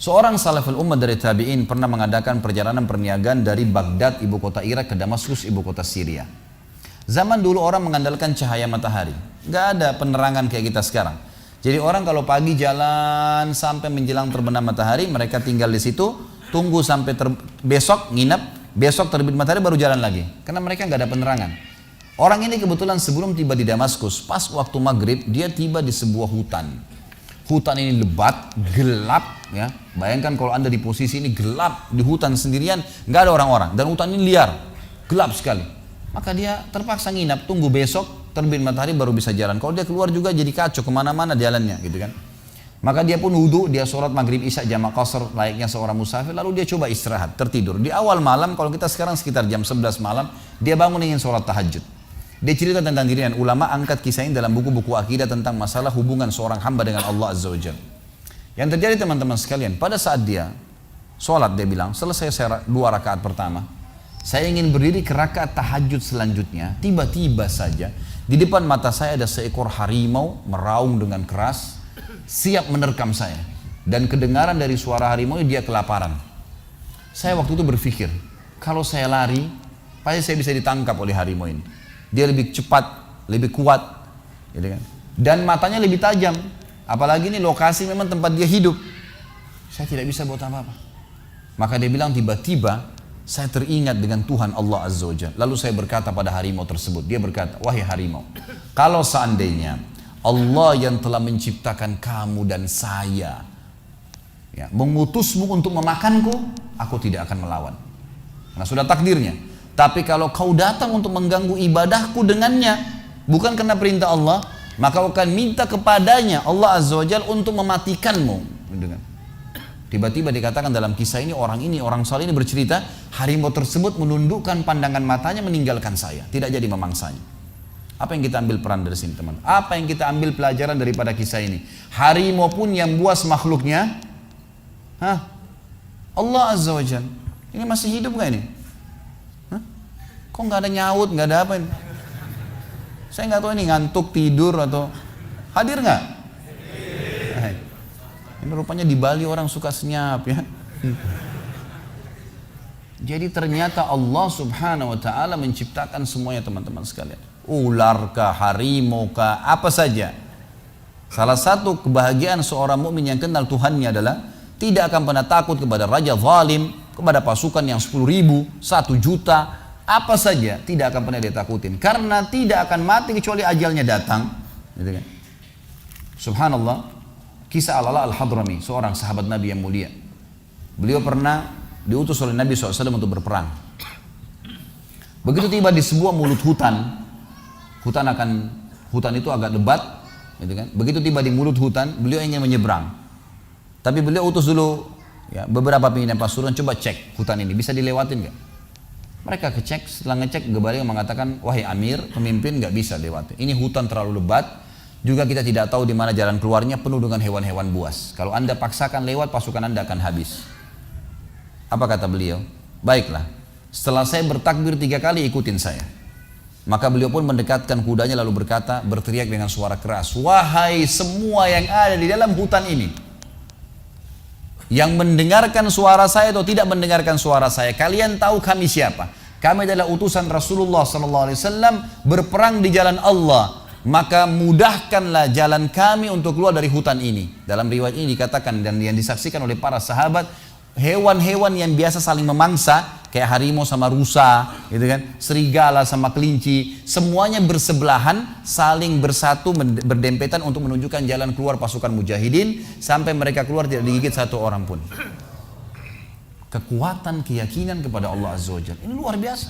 Seorang salaful ummah dari tabi'in pernah mengadakan perjalanan perniagaan dari Baghdad, ibu kota Irak, ke Damaskus, ibu kota Syria. Zaman dulu orang mengandalkan cahaya matahari. Nggak ada penerangan kayak kita sekarang. Jadi orang kalau pagi jalan sampai menjelang terbenam matahari, mereka tinggal di situ, tunggu sampai besok, nginep, besok terbit matahari baru jalan lagi. Karena mereka nggak ada penerangan. Orang ini kebetulan sebelum tiba di Damaskus, pas waktu maghrib, dia tiba di sebuah hutan. Hutan ini lebat, gelap, ya. Bayangkan kalau anda di posisi ini gelap, di hutan sendirian, nggak ada orang-orang. Dan hutan ini liar, gelap sekali. Maka dia terpaksa nginap, tunggu besok, terbit matahari baru bisa jalan. Kalau dia keluar juga jadi kacau, kemana-mana jalannya, gitu kan. Maka dia pun wudhu, dia sholat maghrib isya jamak qasar layaknya seorang musafir, lalu dia coba istirahat, tertidur. Di awal malam, kalau kita sekarang sekitar jam 11 malam, dia bangun ingin sholat tahajud. Dia cerita tentang dirinya, ulama angkat kisah ini dalam buku-buku akidah tentang masalah hubungan seorang hamba dengan Allah Azza wa Jalla. Yang terjadi teman-teman sekalian, pada saat dia sholat, dia bilang, selesai saya 2 rakaat pertama, saya ingin berdiri ke rakaat tahajud selanjutnya, tiba-tiba saja di depan mata saya ada seekor harimau meraung dengan keras, siap menerkam saya. Dan kedengaran dari suara harimau dia kelaparan. Saya waktu itu berpikir, kalau saya lari, pasti saya bisa ditangkap oleh harimau ini. Dia lebih cepat, lebih kuat, gitu kan? Dan matanya lebih tajam. Apalagi ini lokasi memang tempat dia hidup. Saya tidak bisa buat apa-apa. Maka dia bilang tiba-tiba saya teringat dengan Tuhan Allah Azza wa Jalla. Lalu saya berkata pada harimau tersebut. Dia berkata, wahai harimau, kalau seandainya Allah yang telah menciptakan kamu dan saya, ya, mengutusmu untuk memakanku, aku tidak akan melawan. Karena sudah takdirnya. Tapi kalau kau datang untuk mengganggu ibadahku dengannya, bukan karena perintah Allah, maka kau akan minta kepadanya Allah Azza wa Jalla untuk mematikanmu. Tiba-tiba dikatakan dalam kisah ini, orang saleh ini bercerita, harimau tersebut menundukkan pandangan matanya meninggalkan saya, tidak jadi memangsanya. Apa yang kita ambil peran dari sini, teman? Apa yang kita ambil pelajaran daripada kisah ini? Harimau pun yang buas makhluknya, Allah Azza wa Jalla. Ini masih hidup gak ini? Kok nggak ada nyaut, nggak ada apa ini? Saya nggak tahu ini ngantuk, tidur atau hadir nggak? Ini rupanya di Bali orang suka senyap ya. Jadi ternyata Allah Subhanahu Wa Taala menciptakan semuanya teman-teman sekalian. Ular kah, harimau kah, apa saja. Salah satu kebahagiaan seorang mukmin yang kenal Tuhannya adalah tidak akan pernah takut kepada raja zalim, kepada pasukan yang 10.000, 1 juta. Apa saja tidak akan pernah ditakutin karena tidak akan mati kecuali ajalnya datang, gitu kan? Subhanallah, kisah Al-Ala Al-Hadrami, seorang sahabat Nabi yang mulia. Beliau pernah diutus oleh Nabi SAW untuk berperang. Begitu tiba di sebuah mulut hutan, hutan itu agak lebat, gitu kan? Begitu tiba di mulut hutan, beliau ingin menyeberang. Tapi beliau utus dulu ya, beberapa pimpinan pasuruan, coba cek hutan ini bisa dilewatin nggak? Mereka kecek, setelah ngecek Gebali mengatakan, wahai Amir, pemimpin nggak bisa lewati. Ini hutan terlalu lebat, juga kita tidak tahu di mana jalan keluarnya, penuh dengan hewan-hewan buas. Kalau anda paksakan lewat, pasukan anda akan habis. Apa kata beliau? Baiklah, setelah saya bertakbir 3 kali, ikutin saya. Maka beliau pun mendekatkan kudanya lalu berteriak dengan suara keras, wahai semua yang ada di dalam hutan ini, yang mendengarkan suara saya atau tidak mendengarkan suara saya, kalian tahu kami siapa? Kami adalah utusan Rasulullah SAW berperang di jalan Allah. Maka mudahkanlah jalan kami untuk keluar dari hutan ini. Dalam riwayat ini dikatakan dan yang disaksikan oleh para sahabat, hewan-hewan yang biasa saling memangsa, kayak harimau sama rusa, gitu kan, serigala sama kelinci, semuanya bersebelahan, saling bersatu, berdempetan untuk menunjukkan jalan keluar pasukan mujahidin, sampai mereka keluar tidak digigit 1 orang pun. Kekuatan keyakinan kepada Allah Azza wa Jalla ini luar biasa.